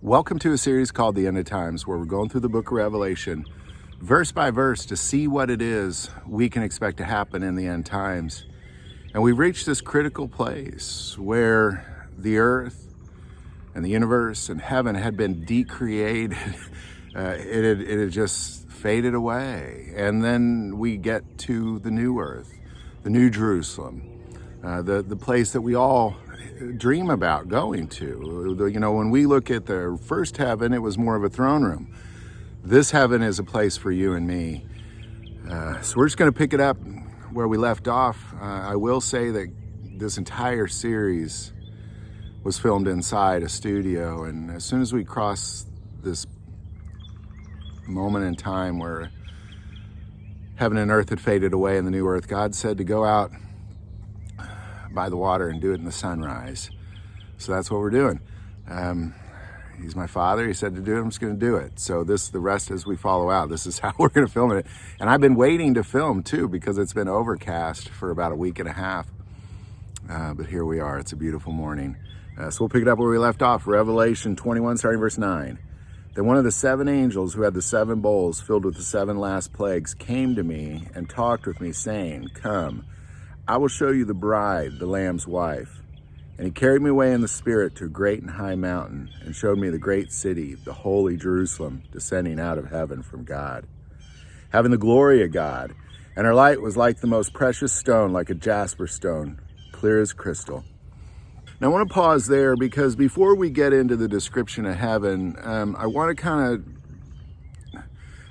Welcome to a series called The End of Times, where we're going through the book of Revelation, verse by verse, to see what it is we can expect to happen in the end times. And we've reached this critical place where the earth and the universe and heaven had been decreated. It had just faded away. And then we get to the new earth, the new Jerusalem, the place that we all dream about going to. You know, when we look at the first heaven, it was more of a throne room. This heaven is a place for you and me. So we're just going to pick it up where we left off. I will say that this entire series was filmed inside a studio, and as soon as we cross this moment in time where heaven and earth had faded away in the new earth, God said to go out by the water and do it in the sunrise. So that's what we're doing. He's my father. He said to do it. I'm just going to do it. So the rest as we follow out, this is how we're going to film it. And I've been waiting to film too, because it's been overcast for about a week and a half. But here we are. It's a beautiful morning. So we'll pick it up where we left off. Revelation 21, starting verse 9. Then one of the seven angels who had the seven bowls filled with the seven last plagues came to me and talked with me, saying, "Come, I will show you the bride, the Lamb's wife." And he carried me away in the spirit to a great and high mountain, and showed me the great city, the holy Jerusalem, descending out of heaven from God, having the glory of God. And her light was like the most precious stone, like a jasper stone, clear as crystal. Now I want to pause there, because before we get into the description of heaven,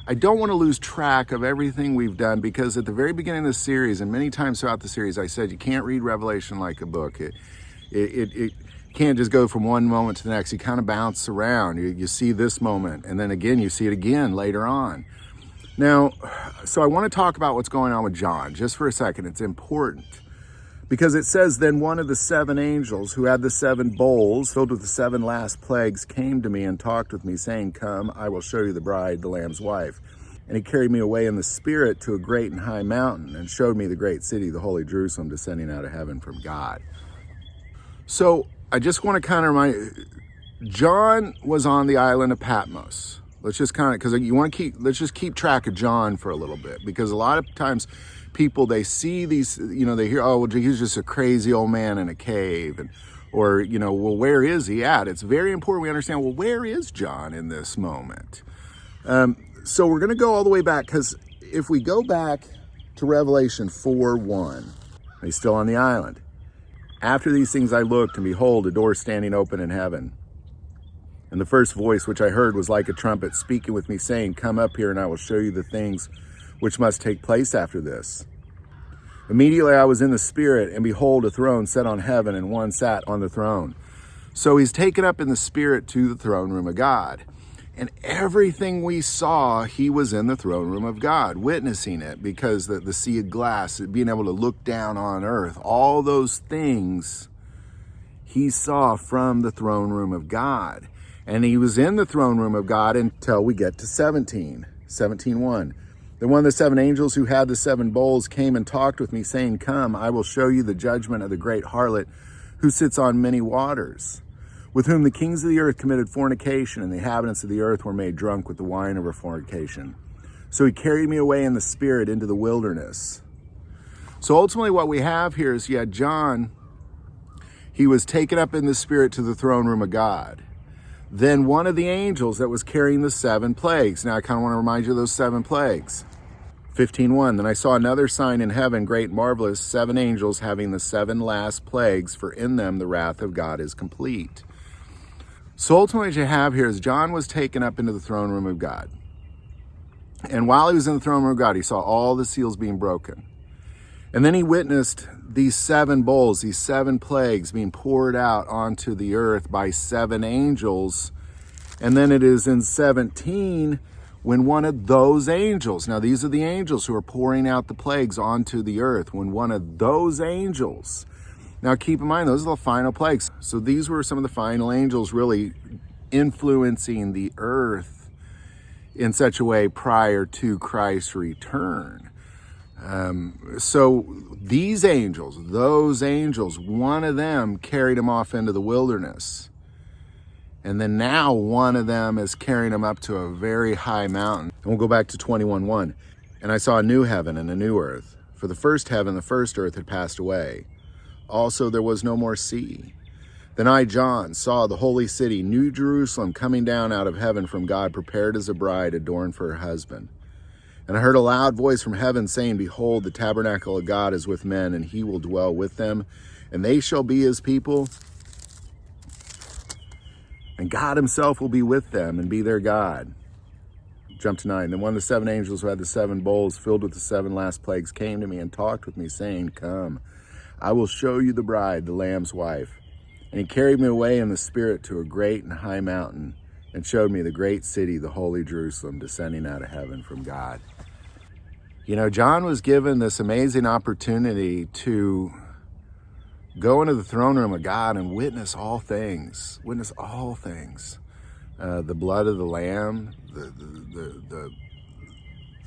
I don't want to lose track of everything we've done, because at the very beginning of the series, and many times throughout the series, I said you can't read Revelation like a book. It can't just go from one moment to the next. You kind of bounce around. You see this moment, and then again, you see it again later on. Now, so I want to talk about what's going on with John just for a second. It's important, because it says, then one of the seven angels who had the seven bowls filled with the seven last plagues came to me and talked with me, saying, "Come, I will show you the bride, the Lamb's wife." And he carried me away in the spirit to a great and high mountain, and showed me the great city, the holy Jerusalem, descending out of heaven from God. So I just want to kind of remind you, John was on the island of Patmos. Let's just kind of, because let's just keep track of John for a little bit, because a lot of times people, they see these, they hear, oh, well, he's just a crazy old man in a cave, or, well, where is he at? It's very important we understand, well, where is John in this moment? So we're going to go all the way back, because if we go back to Revelation 4:1, he's still on the island. After these things I looked, and behold, a door standing open in heaven. And the first voice which I heard was like a trumpet speaking with me, saying, "Come up here, and I will show you the things which must take place after this." Immediately I was in the spirit, and behold, a throne set on heaven, and one sat on the throne. So he's taken up in the spirit to the throne room of God. And everything we saw, he was in the throne room of God, witnessing it, because the sea of glass, being able to look down on earth, all those things he saw from the throne room of God. And he was in the throne room of God until we get to 17:1. Then one of the seven angels who had the seven bowls came and talked with me, saying, "Come, I will show you the judgment of the great harlot, who sits on many waters, with whom the kings of the earth committed fornication, and the inhabitants of the earth were made drunk with the wine of her fornication." So he carried me away in the spirit into the wilderness. So ultimately what we have here is, John, he was taken up in the spirit to the throne room of God. Then one of the angels that was carrying the seven plagues. Now I kind of want to remind you of those seven plagues. 15:1, then I saw another sign in heaven, great and marvelous, seven angels having the seven last plagues, for in them the wrath of God is complete. So ultimately what you have here is John was taken up into the throne room of God. And while he was in the throne room of God, he saw all the seals being broken. And then he witnessed these seven bowls, these seven plagues being poured out onto the earth by seven angels. And then it is in 17 when one of those angels, now these are the angels who are pouring out the plagues onto the earth, when one of those angels, now keep in mind, those are the final plagues. So these were some of the final angels really influencing the earth in such a way prior to Christ's return. So these angels, those angels, one of them carried him off into the wilderness. And then now one of them is carrying him up to a very high mountain. And we'll go back to 21:1. And I saw a new heaven and a new earth. For the first heaven, the first earth had passed away. Also there was no more sea. Then I, John, saw the holy city, New Jerusalem, coming down out of heaven from God, prepared as a bride adorned for her husband. And I heard a loud voice from heaven saying, Behold, the tabernacle of God is with men, and he will dwell with them, and they shall be his people. And God himself will be with them and be their God. Jump to 9. Then one of the 7 angels who had the 7 bowls filled with the 7 last plagues came to me and talked with me, saying, Come, I will show you the bride, the Lamb's wife. And he carried me away in the spirit to a great and high mountain and showed me the great city, the holy Jerusalem, descending out of heaven from God. You know, John was given this amazing opportunity to go into the throne room of God and witness all things. Witness all things. The blood of the Lamb, the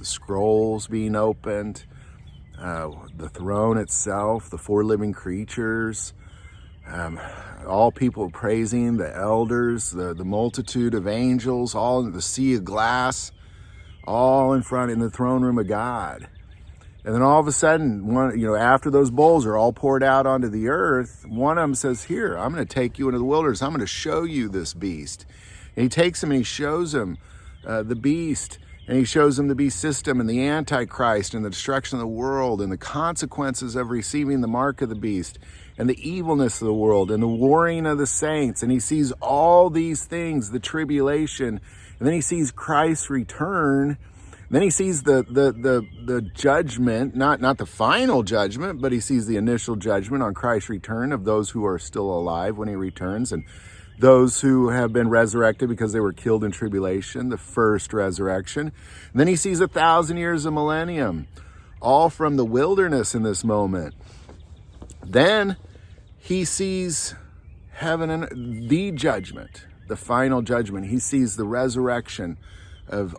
scrolls being opened, the throne itself, the 4 living creatures, all people praising, the elders, the multitude of angels, all in the sea of glass, all in front in the throne room of God. And then all of a sudden, after those bowls are all poured out onto the earth, one of them says, Here, I'm going to take you into the wilderness. I'm going to show you this beast. And he takes him and he shows him the beast. And he shows him the beast system and the Antichrist and the destruction of the world and the consequences of receiving the mark of the beast and the evilness of the world and the warring of the saints. And he sees all these things, the tribulation. And then he sees Christ's return. And then he sees the judgment, not the final judgment, but he sees the initial judgment on Christ's return of those who are still alive when he returns, and those who have been resurrected because they were killed in tribulation, the first resurrection. And then he sees 1,000 years of millennium, all from the wilderness in this moment. Then he sees heaven and the judgment, the final judgment. He sees the resurrection of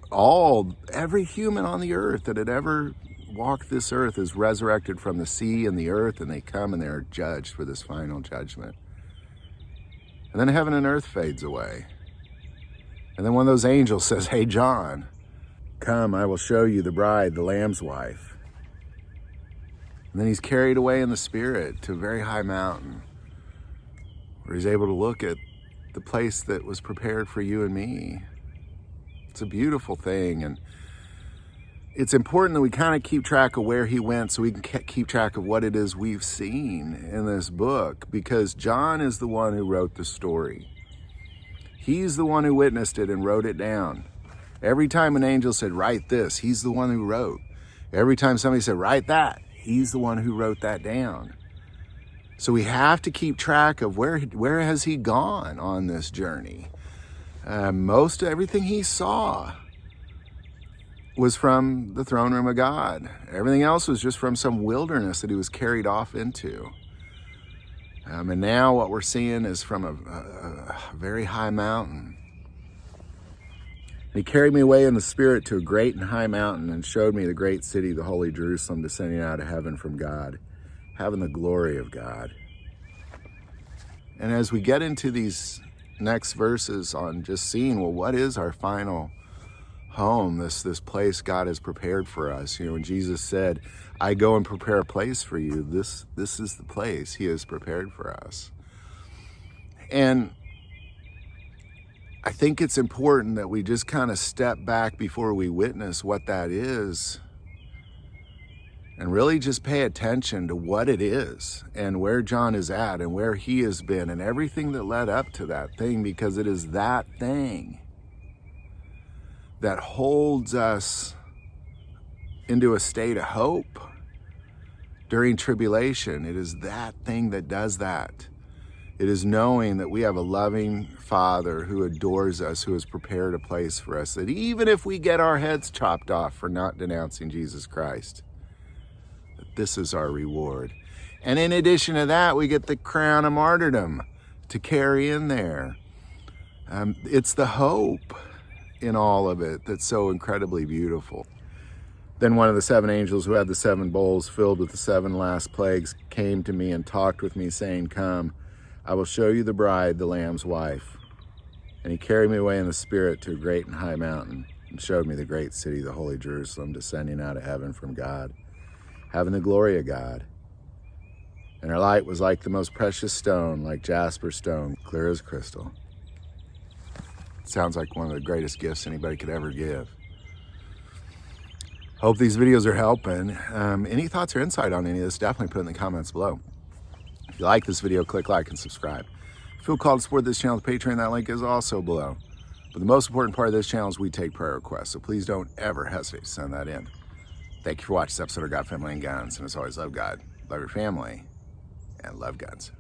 every human on the earth that had ever walked this earth is resurrected from the sea and the earth, and they come and they're judged for this final judgment. And then heaven and earth fades away. And then one of those angels says, Hey, John, come, I will show you the bride, the Lamb's wife. And then he's carried away in the spirit to a very high mountain where he's able to look at the place that was prepared for you and me. It's a beautiful thing. And it's important that we kind of keep track of where he went so we can keep track of what it is we've seen in this book, because John is the one who wrote the story. He's the one who witnessed it and wrote it down. Every time an angel said, write this, he's the one who wrote. Every time somebody said, write that, he's the one who wrote that down. So we have to keep track of where has he gone on this journey. Most of everything he saw was from the throne room of God. Everything else was just from some wilderness that he was carried off into. And now what we're seeing is from a very high mountain. He carried me away in the spirit to a great and high mountain and showed me the great city, the holy Jerusalem, descending out of heaven from God, having the glory of God. And as we get into these next verses on just seeing, well, what is our final home, this place God has prepared for us? When Jesus said, I go and prepare a place for you, this is the place he has prepared for us. And I think it's important that we just kind of step back before we witness what that is and really just pay attention to what it is and where John is at and where he has been and everything that led up to that thing, because it is that thing that holds us into a state of hope during tribulation. It is that thing that does that. It is knowing that we have a loving Father who adores us, who has prepared a place for us, that even if we get our heads chopped off for not denouncing Jesus Christ, that this is our reward. And in addition to that, we get the crown of martyrdom to carry in there. It's the hope in all of it that's so incredibly beautiful. Then one of the 7 angels who had the 7 bowls filled with the 7 last plagues came to me and talked with me, saying, Come, I will show you the bride, the Lamb's wife. And he carried me away in the spirit to a great and high mountain, and showed me the great city, the holy Jerusalem, descending out of heaven from God, having the glory of God. And her light was like the most precious stone, like jasper stone, clear as crystal. It sounds like one of the greatest gifts anybody could ever give. Hope these videos are helping. Any thoughts or insight on any of this, definitely put in the comments below. If you like this video, click like and subscribe. If you feel called to support this channel, the Patreon, that link is also below. But the most important part of this channel is we take prayer requests, so please don't ever hesitate to send that in. Thank you for watching this episode of God, Family, and Guns. And as always, love God, love your family, and love guns.